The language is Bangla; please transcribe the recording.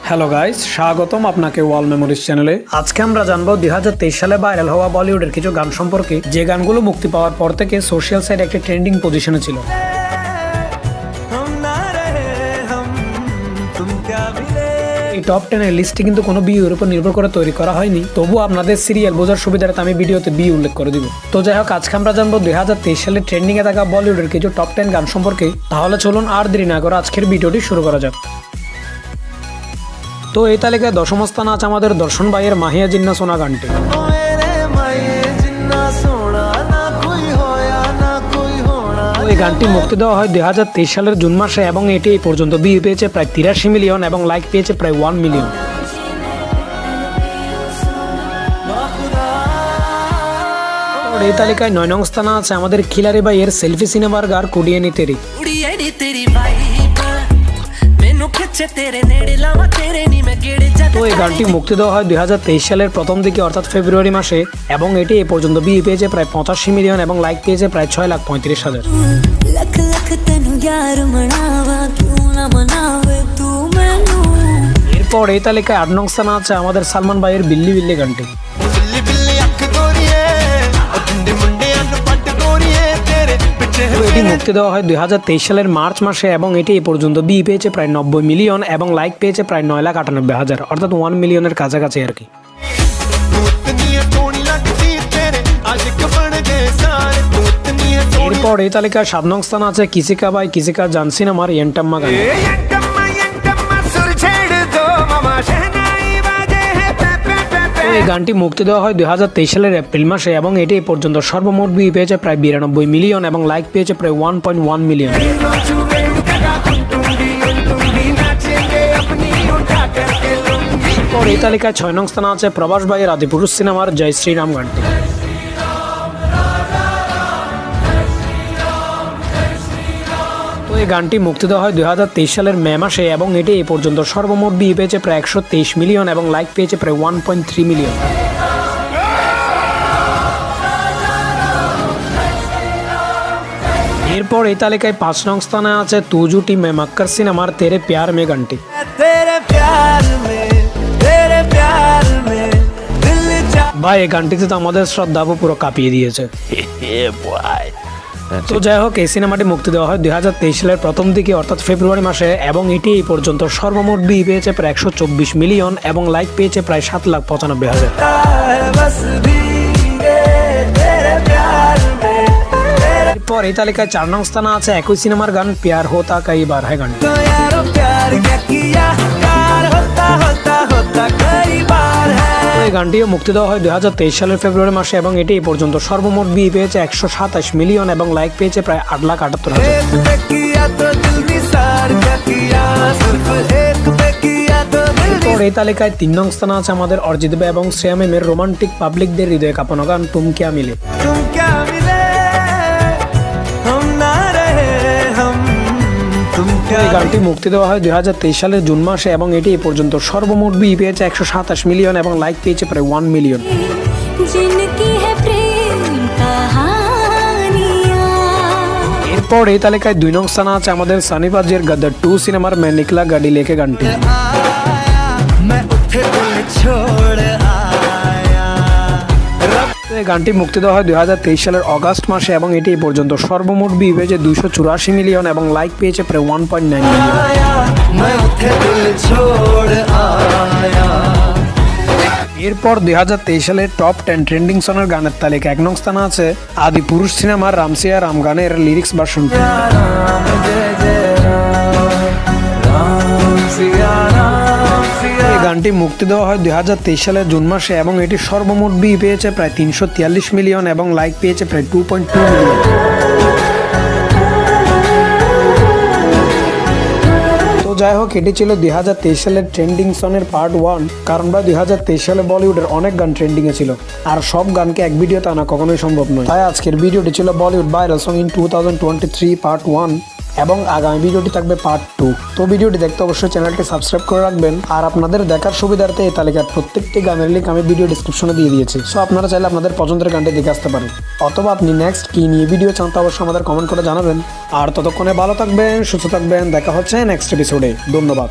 হ্যালো গাইস, স্বাগতম আপনাকে ওয়াল মেমোরিজ চ্যানেলে। আজকে আমরা জানবো 2023 সালে ভাইরাল হওয়া বলিউডের কিছু গান সম্পর্কে, যে গানগুলো মুক্তি পাওয়ার পর থেকে সোশ্যাল সাইটে একটি ট্রেন্ডিং পজিশনে ছিল। এই টপ 10 এর লিস্টটি কিন্তু কোনো বিয়ের উপর নির্ভর করে তৈরি করা হয়নি, তবুও আপনাদের সিরিয়াল বোঝার সুবিধার্থে আমি ভিডিওতে বিয়ে উল্লেখ করে দিব। তো যাই হোক, আজকে আমরা জানবো 2023 সালে ট্রেন্ডিং এ থাকা বলিউডের কিছু টপ 10 গান সম্পর্কে। তাহলে চলুন আর দেরি না করে আজকের ভিডিওটি শুরু করা যাক। তো এই তালিকায় দশম স্থান আছে আমাদের দর্শন ভাইয়ের মাহিয়া জিন্না সোনা গানটি। এই গানটি মুক্তি দেওয়া হয় 2023 সালের জুন মাসে এবং এটি এই পর্যন্ত ভিউ পেয়েছে প্রায় 83 মিলিয়ন এবং লাইক পেয়েছে প্রায় 1 মিলিয়ন। এই তালিকায় 9 নং স্থানে আছে আমাদের খিলারি ভাইয়ের সেলফি সিনেমার গান কুড়িয়ে তেরি। তো এই গানটি মুক্তি দেওয়া হয় 2023 সালের প্রথম দিকে অর্থাৎ ফেব্রুয়ারি মাসে এবং এটি এই পর্যন্ত ভিউ পেয়েছে প্রায় 85 মিলিয়ন এবং লাইক পেয়েছে প্রায় 6,35,000। এরপর এই তালিকায় 8 নং স্থানে আছে আমাদের সালমান ভাইয়ের বিল্লি বিল্লি গানটি। এটি মুক্তি দেওয়া হয় 2023 সালের মার্চ মাসে এবং এটি এই পর্যন্ত ভিউ পেয়েছে প্রায় 90 মিলিয়ন এবং লাইক পেয়েছে প্রায় 9,98,000 অর্থাৎ 1 মিলিয়নের কাছাকাছি আর কি। এরপর এই তালিকায় 7 নং স্থান আছে কিসিকা বাই কিসিকা জান সিনেমার এন্টাম্মা গান। এই গানটি মুক্তি দেওয়া হয় 2023 সালের এপ্রিল মাসে এবং এটি এই পর্যন্ত সর্বমোট ভিউ পেয়েছে প্রায় 92 মিলিয়ন এবং লাইক পেয়েছে প্রায় 1.1 মিলিয়ন। এই তালিকায় 6 নং স্থানে আছে প্রভাস ভাইয়ের আদিপুরুষ সিনেমার জয় শ্রীরাম গানটি। এই গানটি মুক্তি দেওয়া হয় 2023 সালের মে মাসে এবং এটি এই পর্যন্ত সর্বমোট ভিউ পেয়েছে প্রায় 123 মিলিয়ন এবং লাইক পেয়েছে প্রায় 1.3 মিলিয়ন। এরপর এই তালিকায় 5 নং স্থানে আছে তু জুটি মে মক্কর সিনেমার তেরে প্যার মে গানটি। ভাই, এই গানটিতে তো আমাদের শ্রদ্ধাও পুরো কাঁপিয়ে দিয়েছে। তো যাই হোক, এই সিনেমাটি মুক্তি দেওয়া হয় 2023 সালের প্রথম দিকে অর্থাৎ ফেব্রুয়ারি মাসে এবং এটি এই পর্যন্ত সর্বমোট ভিউ পেয়েছে প্রায় 124 মিলিয়ন এবং লাইক পেয়েছে প্রায় 7,95,000। এরপর এই তালিকায় 4 নং স্থানে আছে একই সিনেমার গান প্যার হোতা কাই বার হ্যায় গানটি। এই গানটিও মুক্তি দেওয়া হয় 2023 সালের ফেব্রুয়ারি মাসে এবং এটি এই পর্যন্ত সর্বমোট ভিউ পেয়েছে 127 মিলিয়ন এবং লাইক পেয়েছে প্রায় 8,78,000। এই তালিকায় 3 নং স্থানে আছে আমাদের অরিজিৎ ভাই এবং শ্রেয়া ম্যামের রোমান্টিক পাবলিকদের হৃদয়ে কাঁপানো গান তুম ক্যা মিলে। এই গানটি মুক্তি দেওয়া হয় 2023 সালের জুন মাসে এবং এটি এই পর্যন্ত সর্বমোট ভিউ পেয়েছে 127 মিলিয়ন এবং লাইক পেয়েছে প্রায় 1 মিলিয়ন। এরপর এই তালিকায় 2 নং স্থানে আছে আমাদের সানি পাজির গদ্দার 2 সিনেমার মে নিকলা গাড়ি লেকে গানটি। এই গানটি মুক্তি দেওয়া হয় 2023 সালের অগাস্ট মাসে এবং এটি এই পর্যন্ত সর্বমোট ভিউ পেয়েছে 284 মিলিয়ন এবং লাইক পেয়েছে প্রায় 1.9 মিলিয়ন। এরপর 2023 সালের টপ 10 ট্রেন্ডিং সনের গানের তালিকা 1 নং স্থানে আছে আদিপুরুষ সিনেমার রামসিয়া রাম গানের লিরিক্স ভার্সনটি। গানটি মুক্তি দেওয়া হয় 2023 সালের জুন মাসে এবং এটি সর্বমোট ভিউ পেয়েছে প্রায় 343 মিলিয়ন এবং লাইক পেয়েছে প্রায় 2.2 মিলিয়ন। তো যাই হোক, এটি ছিল 2023 সালের ট্রেন্ডিং সনের পার্ট 1। কারণ ভাই 2023 সালে বলিউডের অনেক গান ট্রেন্ডিং এ ছিল আর সব গানকে এক ভিডিওতে আনা কখনোই সম্ভব নয়। তাই আজকের ভিডিওটি ছিল Bollywood viral song in 2023 part 1 এবং আগামী ভিডিওটি থাকবে পার্ট 2। তো ভিডিওটি দেখতে অবশ্যই চ্যানেলটি সাবস্ক্রাইব করে রাখবেন আর আপনাদের দেখার সুবিধার্থে এই তালিকার প্রত্যেকটি গানের লিঙ্ক আমি ভিডিও ডেসক্রিপশনে দিয়ে দিয়েছি। সো আপনারা চাইলে আপনাদের পছন্দের গানটি দেখে আসতে পারেন অথবা আপনি নেক্সট কি নিয়ে ভিডিও চান তা অবশ্যই আমাদের কমেন্ট করে জানাবেন। আর ততক্ষণে ভালো থাকবেন, সুস্থ থাকবেন, দেখা হচ্ছে নেক্সট এপিসোডে। ধন্যবাদ।